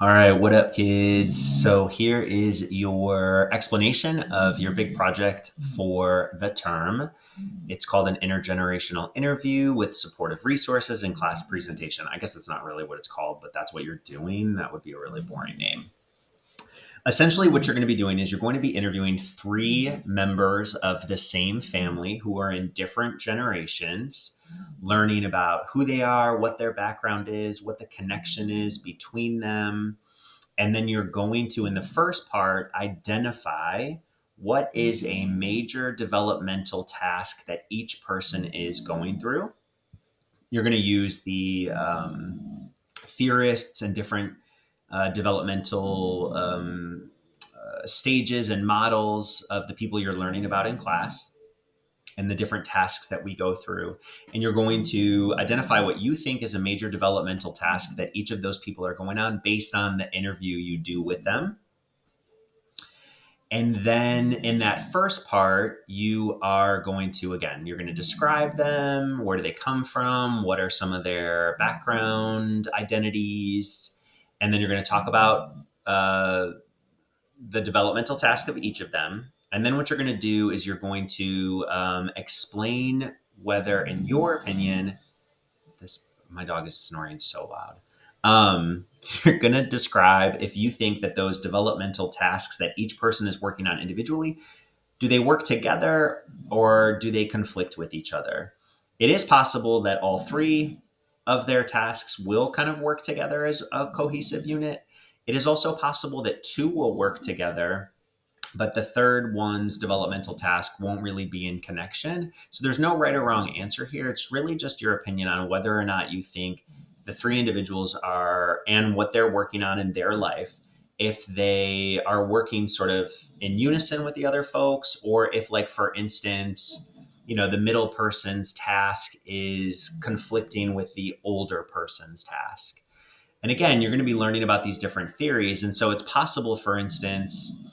All right, what up, kids? So, here is your explanation of your big project for the term. It's called an intergenerational interview with supportive resources and class presentation. I guess that's not really what it's called, but that's what you're doing. That would be a really boring name. Essentially, what you're going to be doing is you're going to be interviewing three members of the same family who are in different generations, learning about who they are, what their background is, what the connection is between them. And then you're going to, in the first part, identify what is a major developmental task that each person is going through. You're going to use the theorists and different developmental stages and models of the people you're learning about in class and the different tasks that we go through. And you're going to identify what you think is a major developmental task that each of those people are going on based on the interview you do with them. And then in that first part, you are going to, again, you're going to describe them. Where do they come from? What are some of their background identities? And then you're going to talk about the developmental task of each of them. And then what you're going to do is you're going to explain whether, in your opinion, this my dog is snoring so loud. You're going to describe if you think that those developmental tasks that each person is working on individually, do they work together or do they conflict with each other? It is possible that all three of their tasks will kind of work together as a cohesive unit. It is also possible that two will work together, but the third one's developmental task won't really be in connection. So there's no right or wrong answer here. It's really just your opinion on whether or not you think the three individuals are and what they're working on in their life, if they are working sort of in unison with the other folks, or if, like, for instance, the middle person's task is conflicting with the older person's task. And again, you're going to be learning about these different theories. And so it's possible, for instance,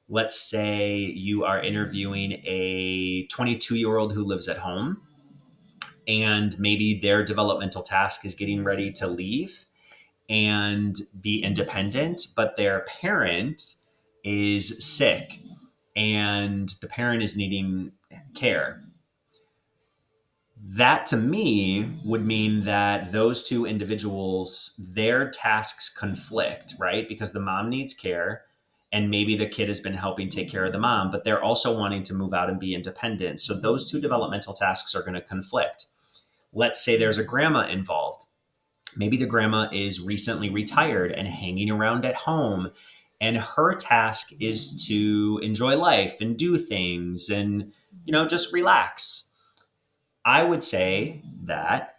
let's say you are interviewing a 22-year-old who lives at home, and maybe their developmental task is getting ready to leave and be independent, but their parent is sick and the parent is needing care. That, to me, would mean that those two individuals, their tasks conflict, right? Because the mom needs care and maybe the kid has been helping take care of the mom, but they're also wanting to move out and be independent. So those two developmental tasks are going to conflict. Let's say there's a grandma involved. Maybe the grandma is recently retired and hanging around at home, and her task is to enjoy life and do things and, just relax. I would say that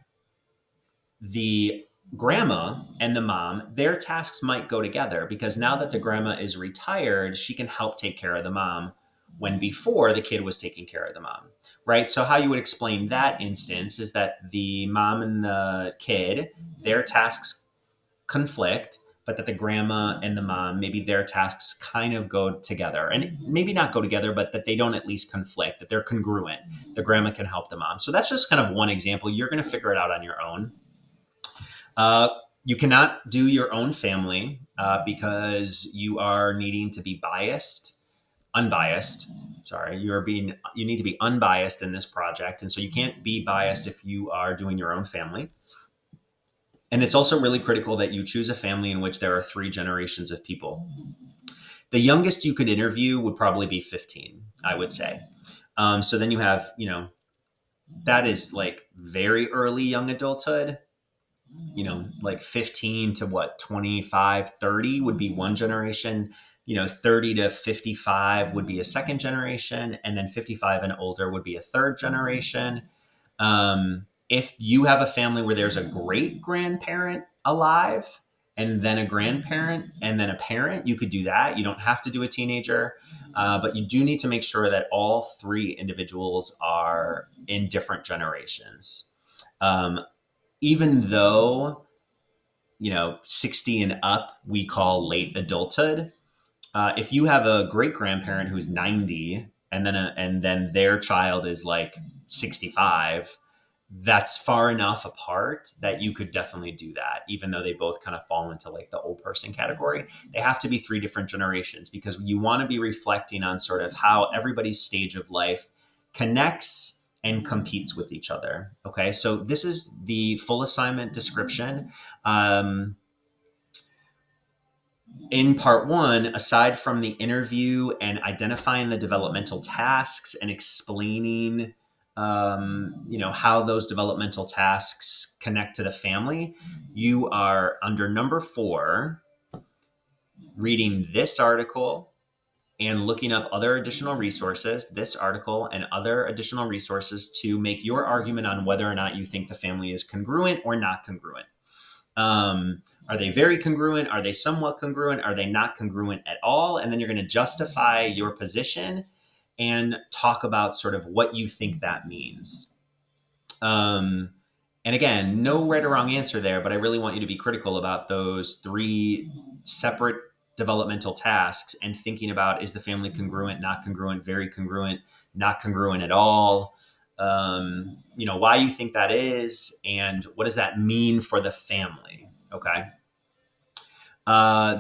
the grandma and the mom, their tasks might go together, because now that the grandma is retired, she can help take care of the mom when before the kid was taking care of the mom, right? So how you would explain that instance is that the mom and the kid, their tasks conflict, but that the grandma and the mom, maybe their tasks kind of go together, and maybe not go together, but that they don't at least conflict, that they're congruent. The grandma can help the mom. So that's just kind of one example. You're going to figure it out on your own. Uh, you cannot do your own family because you are needing to be unbiased. Sorry, you need to be unbiased in this project. And so you can't be biased if you are doing your own family. And it's also really critical that you choose a family in which there are three generations of people. The youngest you could interview would probably be 15, I would say. So then you have, that is like very early young adulthood. Like 15 to 25, 30 would be one generation. 30 to 55 would be a second generation. And then 55 and older would be a third generation. If you have a family where there's a great grandparent alive and then a grandparent and then a parent, you could do that. You don't have to do a teenager, but you do need to make sure that all three individuals are in different generations. Even though, 60 and up, we call late adulthood. If you have a great grandparent who's 90 and then their child is like 65, that's far enough apart that you could definitely do that, even though they both kind of fall into like the old person category. They have to be three different generations because you want to be reflecting on sort of how everybody's stage of life connects and competes with each other. Okay, so this is the full assignment description. In part one, aside from the interview and identifying the developmental tasks and explaining, how those developmental tasks connect to the family, you are under number 4, reading this article and looking up other additional resources, this article and other additional resources to make your argument on whether or not you think the family is congruent or not congruent. Are they very congruent? Are they somewhat congruent? Are they not congruent at all? And then you're going to justify your position and talk about sort of what you think that means. And again, no right or wrong answer there, but I really want you to be critical about those 3 separate developmental tasks and thinking about, is the family congruent, not congruent, very congruent, not congruent at all? Why you think that is, and what does that mean for the family? Okay.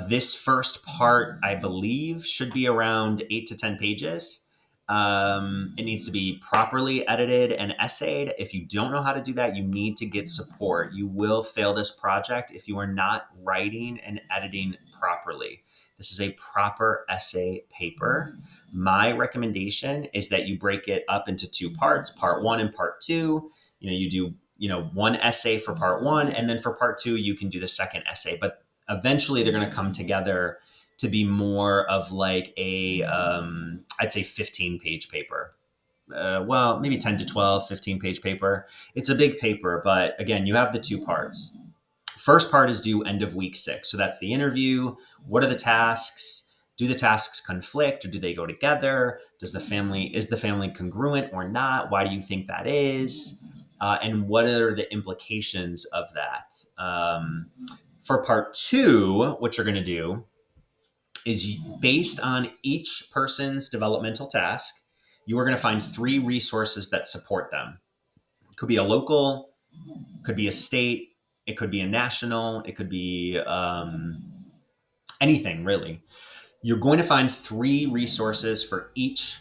This first part, I believe, should be around 8 to 10 pages. It needs to be properly edited and essayed. If you don't know how to do that, you need to get support. You will fail this project if you are not writing and editing properly. This is a proper essay paper. My recommendation is that you break it up into 2 parts, part 1 and part 2. You do, 1 essay for part 1, and then for part 2, you can do the second essay. But eventually they're going to come together to be more of like a, I'd say 15-page paper. Well, maybe 10 to 12, 15-page paper. It's a big paper, but again, you have the 2 parts. First part is due end of week 6. So that's the interview. What are the tasks? Do the tasks conflict or do they go together? Is the family congruent or not? Why do you think that is? And what are the implications of that? For part 2, what you're going to do is, based on each person's developmental task, you are going to find 3 resources that support them. It could be a local, could be a state, it could be a national, it could be anything really. You're going to find 3 resources for each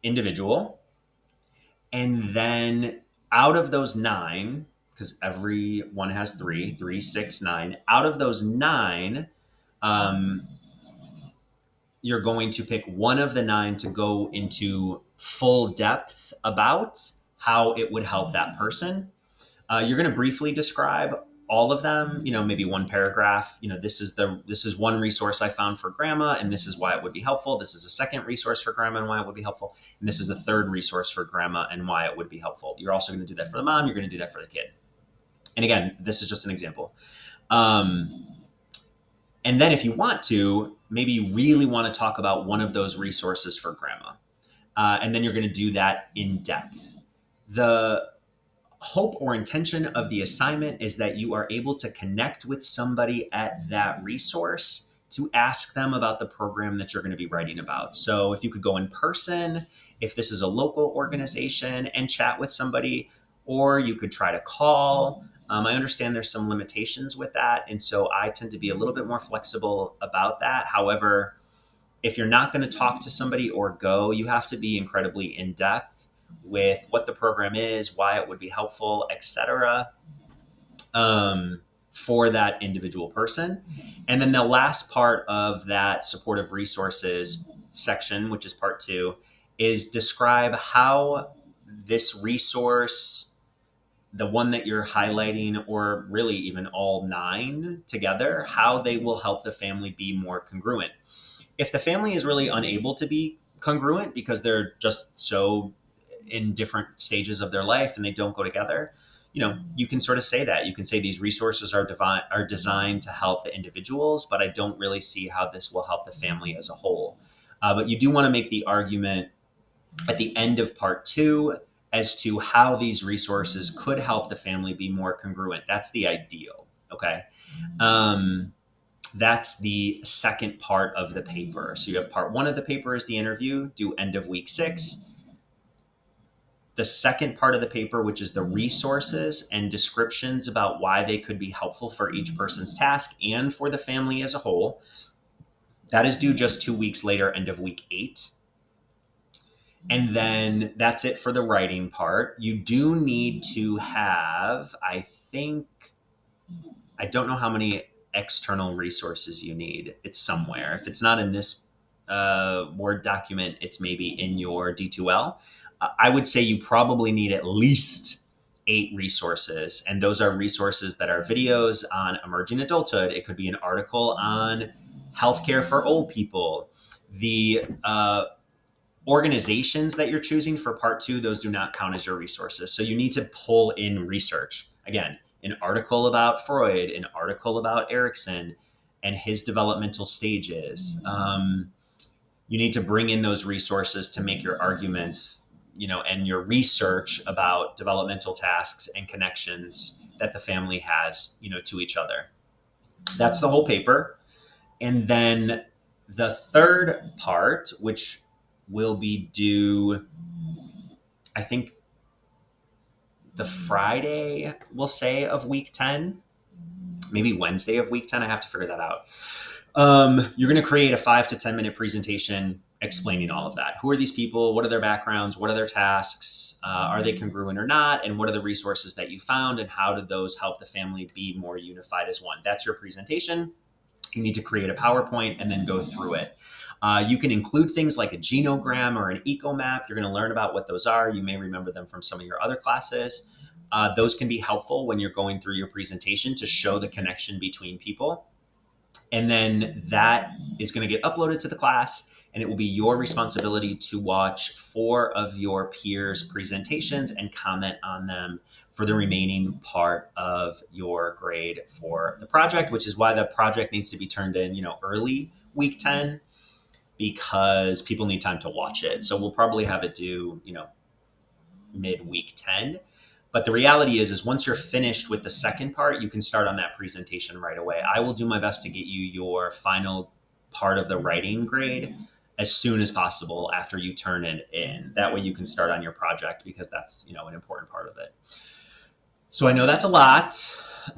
individual. And then out of those 9, because every one has 3, 3, 6, 9, out of those 9, you're going to pick one of the 9 to go into full depth about how it would help that person. You're going to briefly describe all of them, maybe 1 paragraph. This is one resource I found for grandma, and this is why it would be helpful. This is a second resource for grandma and why it would be helpful. And this is the third resource for grandma and why it would be helpful. You're also going to do that for the mom. You're going to do that for the kid. And again, this is just an example. And then if you want to, maybe you really want to talk about one of those resources for grandma. And then you're going to do that in depth. The hope or intention of the assignment is that you are able to connect with somebody at that resource to ask them about the program that you're going to be writing about. So if you could go in person, if this is a local organization, and chat with somebody, or you could try to call. I understand there's some limitations with that, and so I tend to be a little bit more flexible about that. However, if you're not going to talk to somebody or go, you have to be incredibly in depth with what the program is, why it would be helpful, etc., for that individual person. And then the last part of that supportive resources section, which is part 2, is describe how this resource, the one that you're highlighting, or really even all 9 together, how they will help the family be more congruent. If the family is really unable to be congruent because they're just so in different stages of their life and they don't go together, you can sort of say that. You can say these resources are designed to help the individuals, but I don't really see how this will help the family as a whole. But you do want to make the argument at the end of part 2 as to how these resources could help the family be more congruent. That's the ideal. Okay. That's the second part of the paper. So you have part 1 of the paper is the interview, due end of week 6. The second part of the paper, which is the resources and descriptions about why they could be helpful for each person's task and for the family as a whole, that is due just 2 weeks later, end of week 8. And then that's it for the writing part. You do need to have, I don't know how many external resources you need. It's somewhere. If it's not in this Word document, it's maybe in your D2L. I would say you probably need at least 8 resources. And those are resources that are videos on emerging adulthood. It could be an article on healthcare for old people. The organizations that you're choosing for part 2, those do not count as your resources. So you need to pull in research. Again, an article about Freud, an article about Erickson and his developmental stages. You need to bring in those resources to make your arguments, and your research about developmental tasks and connections that the family has, to each other. That's the whole paper. And then the third part, which will be due, I think, the Friday, we'll say, of week 10, maybe Wednesday of week 10. I have to figure that out. You're going to create a 5 to 10 minute presentation explaining all of that. Who are these people? What are their backgrounds? What are their tasks? Are they congruent or not? And what are the resources that you found? And how did those help the family be more unified as one? That's your presentation. You need to create a PowerPoint and then go through it. You can include things like a genogram or an eco map. You're going to learn about what those are. You may remember them from some of your other classes. Those can be helpful when you're going through your presentation to show the connection between people. And then that is going to get uploaded to the class, and it will be your responsibility to watch 4 of your peers' presentations and comment on them for the remaining part of your grade for the project, which is why the project needs to be turned in, early week 10, because people need time to watch it. So we'll probably have it due, mid week 10. But the reality is once you're finished with the second part, you can start on that presentation right away. I will do my best to get you your final part of the writing grade as soon as possible after you turn it in. That way you can start on your project, because that's, an important part of it. So I know that's a lot.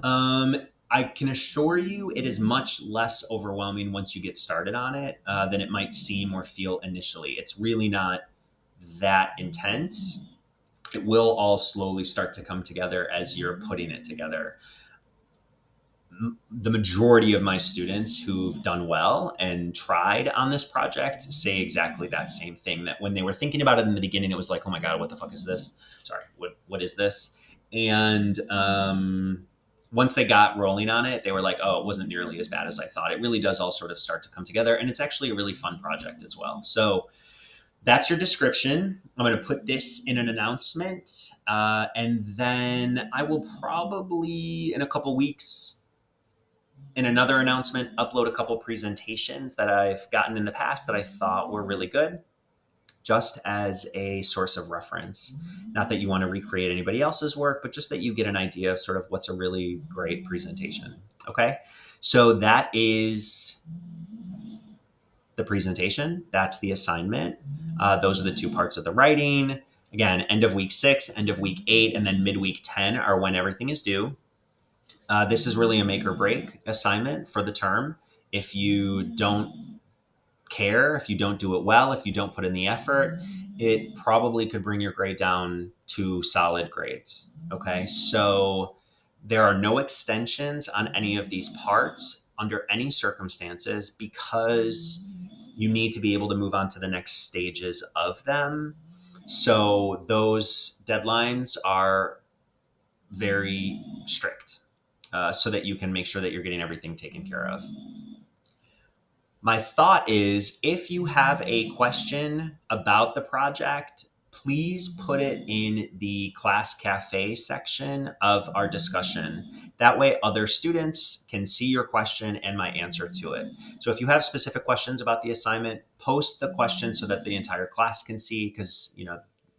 I can assure you it is much less overwhelming once you get started on it than it might seem or feel initially. It's really not that intense. It will all slowly start to come together as you're putting it together. The majority of my students who've done well and tried on this project say exactly that same thing, that when they were thinking about it in the beginning, it was like, oh my God, what the fuck is this? Sorry, what is this? And once they got rolling on it, they were like, oh, it wasn't nearly as bad as I thought. It really does all sort of start to come together. And it's actually a really fun project as well. So that's your description. I'm going to put this in an announcement. And then I will probably, in a couple weeks, in another announcement, upload a couple presentations that I've gotten in the past that I thought were really good, just as a source of reference. Not that you want to recreate anybody else's work, but just that you get an idea of sort of what's a really great presentation. Okay? So that is the presentation. That's the assignment. Those are the 2 parts of the writing. Again, end of week 6, end of week 8, and then midweek 10 are when everything is due. This is really a make or break assignment for the term. If you don't care, if you don't do it well, if you don't put in the effort, it probably could bring your grade down to solid grades. Okay, so there are no extensions on any of these parts under any circumstances, because you need to be able to move on to the next stages of them. So those deadlines are very strict, so that you can make sure that you're getting everything taken care of. My thought is, if you have a question about the project, please put it in the class cafe section of our discussion. That way other students can see your question and my answer to it. So if you have specific questions about the assignment, post the question so that the entire class can see, because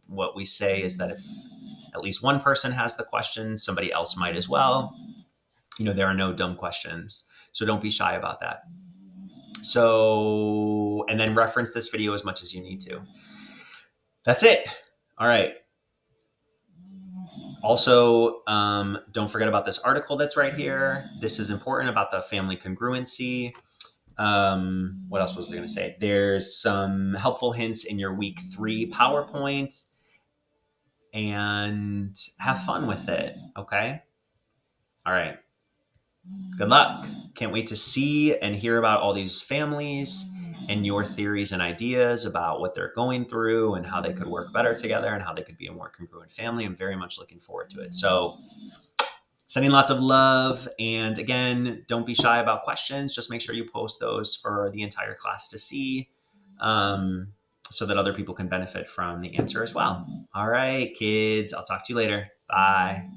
what we say is that if at least one person has the question, somebody else might as well. There are no dumb questions, so don't be shy about that. So, and then reference this video as much as you need to. That's it. All right. Also, don't forget about this article that's right here. This is important about the family congruency. What else was I going to say? There's some helpful hints in your week 3 PowerPoint, and have fun with it. Okay. All right. Good luck. Can't wait to see and hear about all these families and your theories and ideas about what they're going through and how they could work better together and how they could be a more congruent family. I'm very much looking forward to it. So, sending lots of love. And again, don't be shy about questions. Just make sure you post those for the entire class to see, so that other people can benefit from the answer as well. All right, kids, I'll talk to you later. Bye.